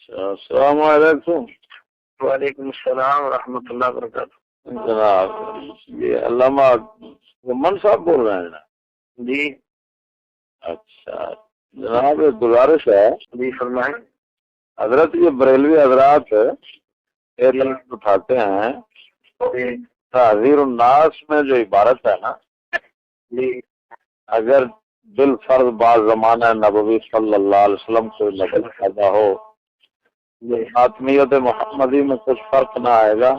السلام علیکم۔ وعلیکم السلام ورحمۃ اللہ وبرکاتہ۔ جناب یہ علامہ من صاحب بول رہے ہیں نا؟ جی اچھا جناب، ایک گزارش ہے۔ جی فرمائیں۔ حضرت یہ بریلوی حضرات ایک لفظ اٹھاتے ہیں، تعذیر الناس میں جو عبارت ہے نا، جی اگر بالفرض بعض زمانہ نبوی صلی اللہ علیہ وسلم کو نقل پیدا ہو، آتمیت محمدی میں کچھ فرق نہ آئے گا،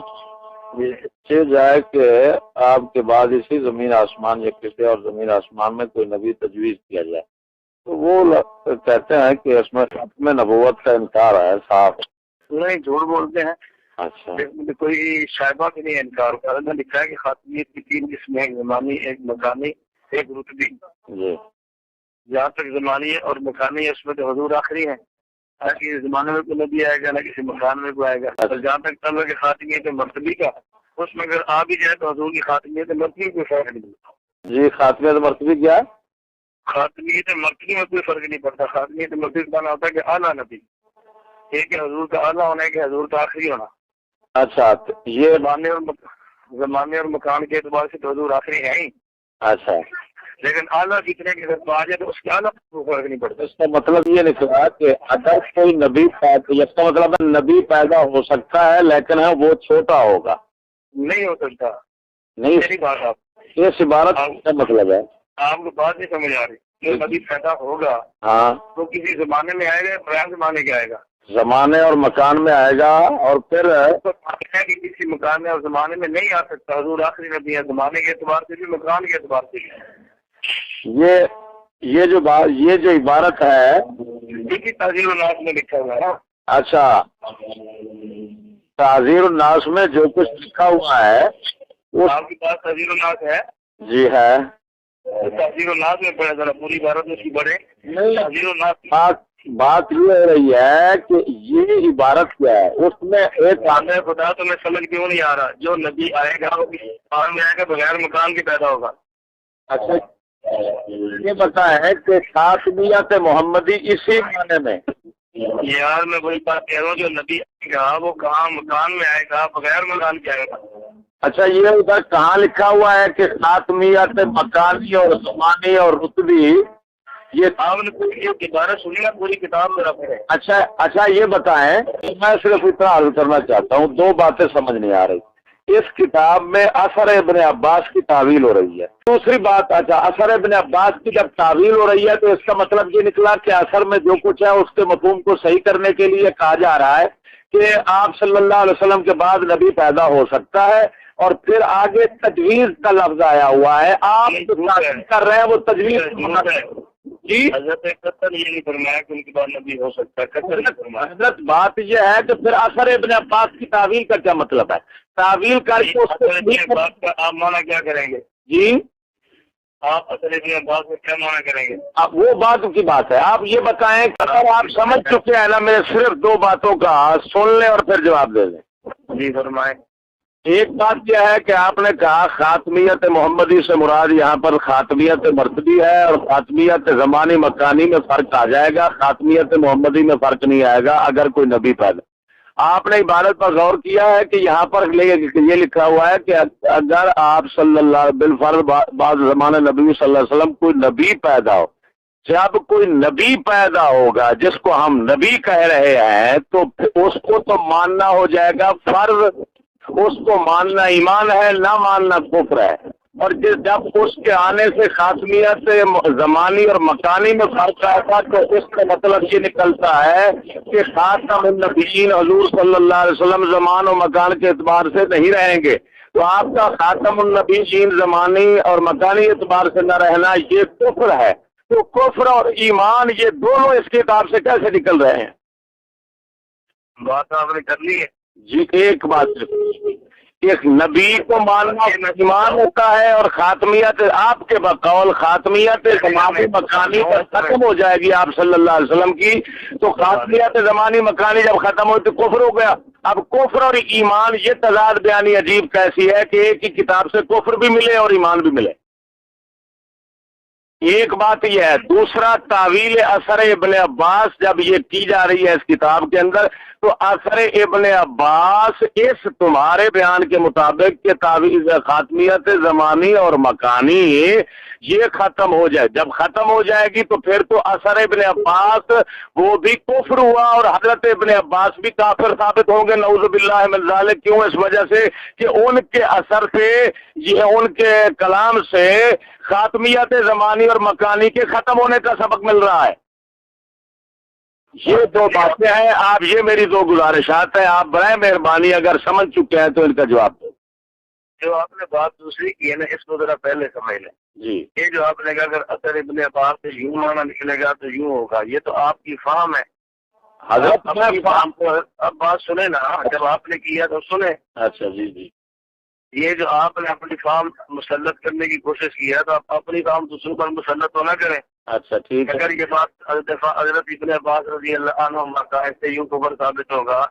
یہ جائے کہ آپ کے بعد اسی زمین آسمان یکتے اور زمین آسمان میں کوئی نبی تجویز کیا جائے، تو وہ کہتے ہیں کہ اس میں ختم نبوت کا انکار ہے صاحب۔ نہیں، جھوٹ بولتے ہیں۔ اچھا کوئی شائبہ کے لیے انکار کر میں لکھا ہے کہ خاتمیت کی 3 قسمیں، ایک زمانی، ایک مکانی، ایک رتبی۔ جی جہاں تک زمانی اور مکانی ہے اس میں تو حضور آخری ہے، نہ کسی زمانے میں کوئی نبی آئے گا نہ کسی مکان میں کوئی آئے گا۔ اور جہاں تک تعلق ہے خاتمیت مرتبی کا، اس میں اگر آ بھی جائے تو حضور کی خاتمیت مرتبی کوئی فرق نہیں پڑتا۔ جی خاتمیت مرتبی کیا ہے؟ خاتمیت مرتبی میں کوئی فرق نہیں پڑتا۔ خاتمیت مرتبی کا معنی ہوتا ہے کہ اعلیٰ نبی، ایک ہے حضور کا اعلیٰ ہونا ہے کہ حضور کا آخری ہونا۔ اچھا یہ زمانے اور مکان کے اعتبار سے تو حضور آخری ہے ہی، اچھا لیکن اعلیٰ کتنے کے اگر آ جائے تو اس کے اعلیٰ کو فرق نہیں پڑتا۔ اس کا مطلب یہ نکلا کہ اگر کوئی نبی پیدا، اس کا مطلب ہے نبی پیدا ہو سکتا ہے لیکن ہے وہ چھوٹا ہوگا، نہیں ہو سکتا۔ نہیں میری بات آپ اس عبارت کا مطلب ہے، آپ کو بات نہیں سمجھ آ رہی۔ جو نبی پیدا ہوگا ہاں تو کسی زمانے میں آئے گا، بیان زمانے کے آئے گا، زمانے اور مکان میں آئے گا، اور پھر کہ کسی مکان میں اور زمانے میں نہیں آ سکتا۔ حضور آخری نبی ہے، زمانے کے اعتبار سے بھی مکان کے اعتبار سے بھی۔ یہ جو عبارت ہے دیکھیے تعزیر الناس میں لکھا ہوا ہے نا۔ اچھا تعذیر الناس میں جو کچھ لکھا ہوا ہے آپ کے پاس تعزیر الناس ہے؟ جی ہے۔ تعزیر الناس میں پڑھے ذرا پوری عبارت اس کی پڑھے۔ تعزیر الناس بات یہ ہو رہی ہے کہ یہ عبارت کیا ہے، اس میں ایک میں خدا تو میں سمجھ کیوں نہیں آ رہا۔ جو نبی آئے گا وہ کسی مکان میں آئے گا، بغیر مکان کے پیدا ہوگا۔ اچھا یہ بتائیں کہ خاتمیت محمدی اسی معنی میں، یار میں وہی بات کہہ رہا ہوں، جو نبی آئے گا وہ کہاں مکان میں آئے گا، بغیر مکان کے آئے گا۔ اچھا یہ ادھر کہاں لکھا ہوا ہے کہ خاتمیت مکانی اور زمانی اور رتبی، یہ آپ نے پوری عبارت سنی نا، پوری کتاب میرا پڑھے۔ اچھا یہ بتائیں، میں صرف اتنا عرض کرنا چاہتا ہوں، دو باتیں سمجھ نہیں آ رہی۔ اس کتاب میں اثر ابن عباس کی تعویل ہو رہی ہے، دوسری بات اچھا اثر ابن عباس کی جب تعویل ہو رہی ہے تو اس کا مطلب یہ نکلا کہ اثر میں جو کچھ ہے اس کے مفہوم کو صحیح کرنے کے لیے کہا جا رہا ہے کہ آپ صلی اللہ علیہ وسلم کے بعد نبی پیدا ہو سکتا ہے، اور پھر آگے تجویز کا لفظ آیا ہوا ہے، آپ جو کر رہے ہیں وہ تجویز جی حضرت قطر یہ نہیں فرمایا کہ ان کے بعد نبی ہو سکتا ہے، قطر نہیں فرمایا۔ حضرت بات یہ ہے کہ پھر اثر ابن عباس کی تعویل کا کیا مطلب ہے؟ تعویل کر کے اس کو بات کا آپ مانا کیا کریں گے؟ جی آپ اثر ابن عباس میں کیا مانا کریں گے؟ اب وہ بات کی بات ہے، آپ یہ بتائیں کہ اگر آپ سمجھ چکے ہیں نا، میرے صرف دو باتوں کا سن لیں اور پھر جواب دے دیں۔ جی فرمائیں۔ ایک بات یہ ہے کہ آپ نے کہا خاتمیت محمدی سے مراد یہاں پر خاتمیت مرتبی ہے، اور خاتمیت زمانی مکانی میں فرق آ جائے گا، خاتمیت محمدی میں فرق نہیں آئے گا اگر کوئی نبی پیدا۔ آپ نے عبارت پر غور کیا ہے کہ یہاں پر یہ لکھا ہوا ہے کہ اگر آپ صلی اللہ بالفرض بعض زمانہ نبی صلی اللہ علیہ وسلم کوئی نبی پیدا ہو، جب کوئی نبی پیدا ہوگا جس کو ہم نبی کہہ رہے ہیں تو اس کو تو ماننا ہو جائے گا فرض، اس کو ماننا ایمان ہے، نہ ماننا کفر ہے، اور جب اس کے آنے سے خاتمیت زمانی اور مکانی میں فرق آئے گا تو اس کا مطلب یہ نکلتا ہے کہ خاتم النبیین حضور صلی اللہ علیہ وسلم زمان و مکان کے اعتبار سے نہیں رہیں گے، تو آپ کا خاتم النبیین زمانی اور مکانی اعتبار سے نہ رہنا یہ کفر ہے۔ تو کفر اور ایمان یہ دونوں اس کتاب سے کیسے نکل رہے ہیں؟ بات آپ نے کر لی ہے۔ جی ایک بات، ایک نبی کو ماننا ایمان ہوتا ہے، اور خاتمیت آپ کے بقول خاتمیت زمانی مکانی پر ختم ہو جائے گی آپ صلی اللہ علیہ وسلم کی، تو خاتمیت زمانی مکانی جب ختم ہوئی تو کفر ہو گیا۔ اب کفر اور ایمان یہ تضاد بیانی عجیب کیسی ہے کہ ایک ہی کتاب سے کفر بھی ملے اور ایمان بھی ملے؟ ایک بات یہ ہے، دوسرا تعویل اثر ابن عباس جب یہ کی جا رہی ہے اس کتاب کے اندر، تو اثر ابن عباس اس تمہارے بیان کے مطابق کہ تعویل خاتمیت زمانی اور مکانی یہ ختم ہو جائے، جب ختم ہو جائے گی تو پھر تو اثر ابن عباس وہ بھی کفر ہوا اور حضرت ابن عباس بھی کافر ثابت ہوں گے، نعوذ باللہ من ذالک۔ کیوں؟ اس وجہ سے کہ ان کے اثر سے، یہ ان کے کلام سے خاتمیت زمانی اور مکانی کے ختم ہونے کا سبق مل رہا ہے۔ یہ دو باتیں ہیں، آپ یہ میری دو گزارشات ہیں، آپ برائے مہربانی اگر سمجھ چکے ہیں تو ان کا جواب دیں۔ جو آپ نے بات دوسری کی ہے نا، اس کو ذرا پہلے سمجھ لیں۔ جی، یہ جو آپ نے کہا اگر اثر ابن عباس سے یوں معنی نکلے گا تو یوں ہوگا، یہ تو آپ کی فہم ہے حضرت اپنی فہم کو۔ اب بات سنیں نا، جب آپ نے کیا تو سنیں۔ اچھا جی جی، یہ جو آپ نے اپنی فہم مسلط کرنے کی کوشش کی ہے تو آپ اپنی فہم دوسروں پر مسلط تو نہ کریں۔ اچھا ٹھیک ہے۔ اگر یہ بات حضرت ابن عباس رضی اللہ عنہ کا ایسے یوں کفر ثابت ہوگا،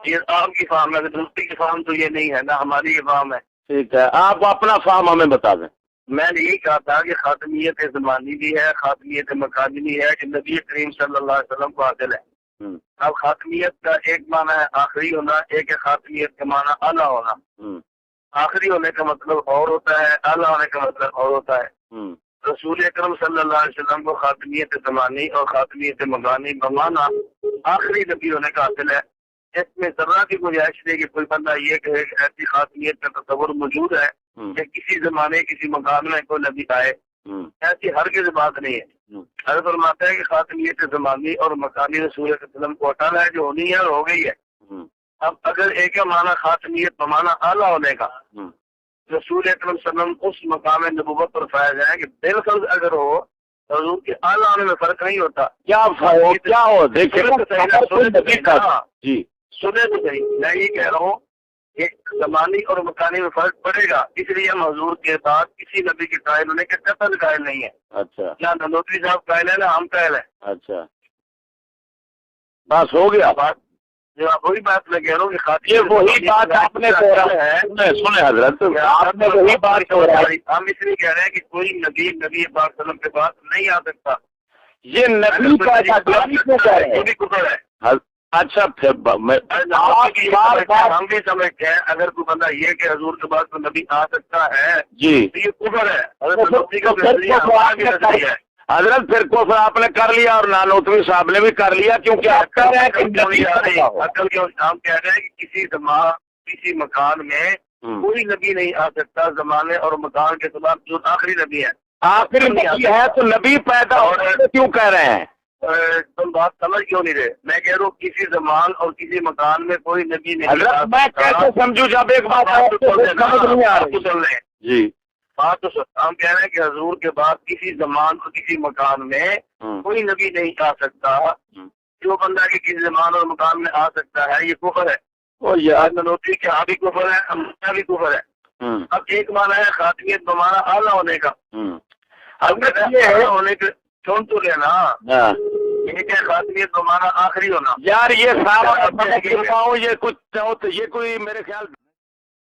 یہ آپ کی فہم ہے، دوسری کی فہم تو یہ نہیں ہے نا، ہماری یہ فہم ہے۔ ٹھیک ہے، آپ اپنا فہم ہمیں بتا دیں۔ میں نے یہی کہا تھا کہ خاتمیت زمانی بھی ہے، خاتمیت مکانی بھی ہے، کہ نبی کریم صلی اللہ علیہ وسلم کو حاصل ہے۔ اب خاتمیت کا ایک معنی ہے آخری ہونا، ایک ہے خاتمیت کا معنی اعلیٰ ہونا۔ آخری ہونے کا مطلب اور ہوتا ہے، اعلیٰ ہونے کا مطلب اور ہوتا ہے۔ رسول اکرم صلی اللہ علیہ وسلم کو خاتمیت زمانی اور خاتمیت مکانی بمانا آخری نبی ہونے کا حاصل ہے۔ اس میں ذرا کی گنجائش نہیں کہ کوئی بندہ یہ کہے کہ ایسی خاتمیت کا تصور موجود ہے کہ کسی زمانے کسی مکان میں کوئی نبی آئے، ایسی ہرگز بات نہیں ہے۔ حضرت فرماتا ہے کہ خاتمیت زمانی اور مکانی رسول اکرم صلی اللہ علیہ وسلم کو اٹھانا ہے، جو ہونی ہے اور ہو گئی ہے۔ اب اگر ایک معنی خاتمیت بمانا اعلیٰ ہونے کا، رسول اکرم صلی اللہ علیہ وسلم اس مقام نبوت پر فائز ہے کہ بالفرض اگر ہو حضور کے اعلیٰ ہونے میں فرق نہیں ہوتا۔ کیا ہو دیکھیں جی، سنے تو صحیح، میں یہ کہہ رہا ہوں کہ زمانی اور مکانی میں فرق پڑے گا، اس لیے ہم حضور کے بعد کسی نبی کے قائل ہونے کے قتل قائل نہیں ہے۔ اچھا، نہ ننوتری صاحب قائل ہے، نہ ہم قائل ہیں۔ اچھا بس ہو گیا بات۔ جو آپ وہی بات میں کہہ رہا ہوں کہ یہ وہی بات آپ نے سنے حضرت، آپ نے وہی بات ہم اس لیے کہہ رہے ہیں کہ کوئی نبی نبی پاک صلی اللہ علیہ وسلم کے پاس نہیں آ سکتا۔ یہ نبی کا یہ بھی کفر ہے۔ اچھا پھر ہم بھی سمجھتے ہیں اگر کوئی بندہ یہ کہ حضور کے بعد کوئی نبی آ سکتا ہے جی تو یہ کفر ہے۔ حضرت پھر کفر آپ نے کر لیا اور نانوتوی صاحب نے بھی کر لیا، کیونکہ آپ کہہ رہے ہیں کہ عقل کے ہم کہہ رہے ہیں کہ کسی زمان کسی مکان میں کوئی نبی نہیں آ سکتا زمانے اور مکان کے خلاف، جو آخری نبی ہے۔ آخری نبی ہے تو نبی پیدا ہو کیوں کہہ رہے ہیں؟ تم بات سمجھ کیوں نہیں رہے؟ میں کہہ رہا ہوں کسی زمان اور کسی مکان میں کوئی نبی نہیں۔ حضرت میں کیسے سمجھوں جب ایک بات جی بات تو ہم کہہ رہے ہیں کہ حضور کے بعد کسی زمان اور کسی مکان میں کوئی نبی نہیں آ سکتا۔ جو بندہ کہ کسی زمان اور مکان میں آ سکتا ہے یہ کفر ہے۔ منوتری کے یہاں بھی کفر ہے، ہمارا بھی کفر ہے۔ اب ایک معنی ہے خاتمیت بمانا اعلیٰ ہونے کا، ہونے کے سن تو لینا، یہ کہ خاتمیت بمانا آخری ہونا۔ یار یہ سارا یہ کوئی میرے خیال